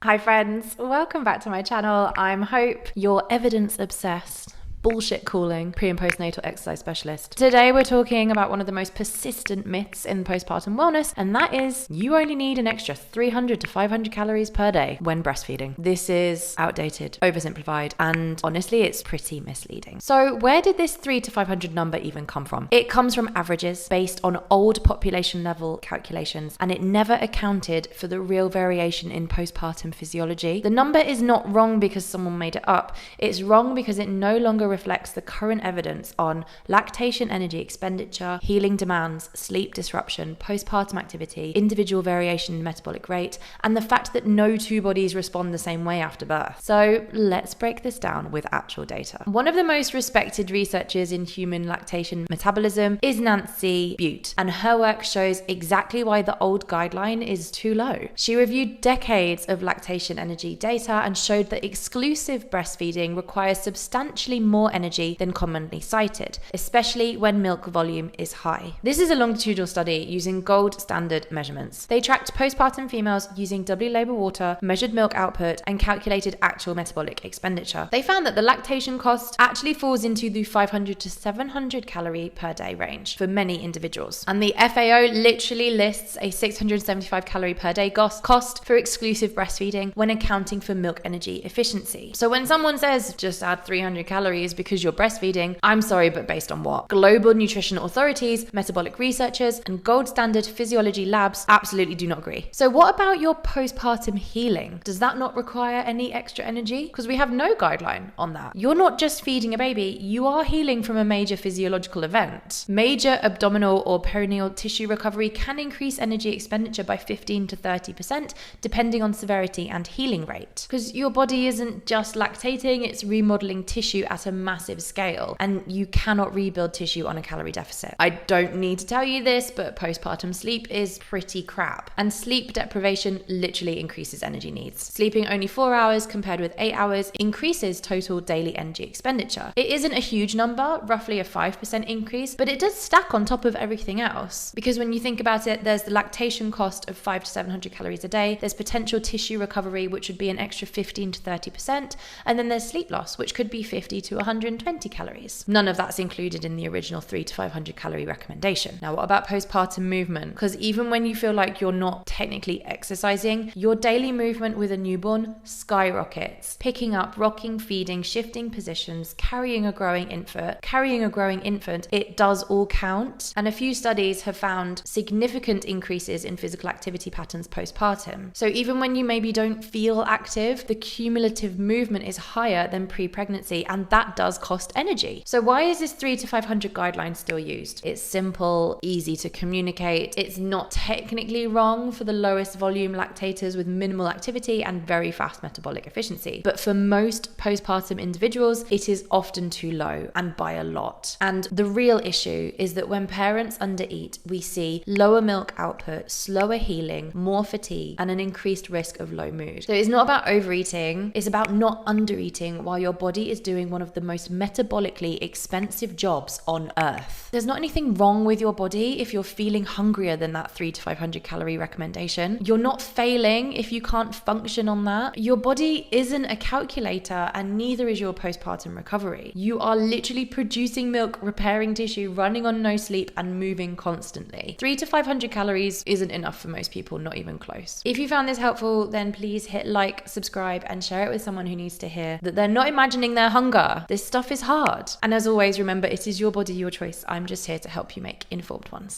Hi friends, welcome back to my channel. I'm Hope, your evidence obsessed, bullshit calling pre and postnatal exercise specialist. Today we're talking about one of the most persistent myths in postpartum wellness, and that is you only need an extra 300 to 500 calories per day when breastfeeding. This is outdated, oversimplified, and honestly it's pretty misleading. So where did this 300 to 500 number even come from? It comes from averages based on old population level calculations, and it never accounted for the real variation in postpartum physiology. The number is not wrong because someone made it up. It's wrong because it no longer reflects the current evidence on lactation energy expenditure, healing demands, sleep disruption, postpartum activity, individual variation in metabolic rate, and the fact that no two bodies respond the same way after birth. So let's break this down with actual data. One of the most respected researchers in human lactation metabolism is Nancy Butte, and her work shows exactly why the old guideline is too low. She reviewed decades of lactation energy data and showed that exclusive breastfeeding requires substantially more energy than commonly cited, especially when milk volume is high. This is a longitudinal study using gold standard measurements. They tracked postpartum females using doubly-labelled water, measured milk output, and calculated actual metabolic expenditure. They found that the lactation cost actually falls into the 500 to 700 calorie per day range for many individuals. And the FAO literally lists a 675 calorie per day cost for exclusive breastfeeding when accounting for milk energy efficiency. So when someone says just add 300 calories because you're breastfeeding, I'm sorry, but based on what? Global nutrition authorities, metabolic researchers, and gold standard physiology labs absolutely do not agree. So what about your postpartum healing? Does that not require any extra energy? Because we have no guideline on that. You're not just feeding a baby, you are healing from a major physiological event. Major abdominal or perineal tissue recovery can increase energy expenditure by 15 to 30% depending on severity and healing rate. Because your body isn't just lactating, it's remodeling tissue at a massive scale, and you cannot rebuild tissue on a calorie deficit. I don't need to tell you this, but postpartum sleep is pretty crap, and sleep deprivation literally increases energy needs. Sleeping only 4 hours compared with 8 hours increases total daily energy expenditure. It isn't a huge number, roughly a 5% increase, but it does stack on top of everything else, because when you think about it, there's the lactation cost of 500 to 700 calories a day, there's potential tissue recovery, which would be an extra 15 to 30%, and then there's sleep loss, which could be 50 to 120 calories. None of that's included in the original 300 to 500 calorie recommendation. Now, what about postpartum movement? Because even when you feel like you're not technically exercising, your daily movement with a newborn skyrockets. Picking up, rocking, feeding, shifting positions, carrying a growing infant, it does all count. And a few studies have found significant increases in physical activity patterns postpartum. So even when you maybe don't feel active, the cumulative movement is higher than pre-pregnancy, and that does cost energy. So why is this 300 to 500 guideline still used? It's simple, easy to communicate. It's not technically wrong for the lowest volume lactators with minimal activity and very fast metabolic efficiency. But for most postpartum individuals, it is often too low, and by a lot. And the real issue is that when parents undereat, we see lower milk output, slower healing, more fatigue, and an increased risk of low mood. So it's not about overeating, it's about not undereating while your body is doing one of the most metabolically expensive jobs on earth. There's not anything wrong with your body if you're feeling hungrier than that 300 to 500 calorie recommendation. You're not failing if you can't function on that. Your body isn't a calculator, and neither is your postpartum recovery. You are literally producing milk, repairing tissue, running on no sleep, and moving constantly. 300 to 500 calories isn't enough for most people, not even close. If you found this helpful, then please hit like, subscribe, and share it with someone who needs to hear that they're not imagining their hunger. This stuff is hard. And as always, remember, it is your body, your choice. I'm just here to help you make informed ones.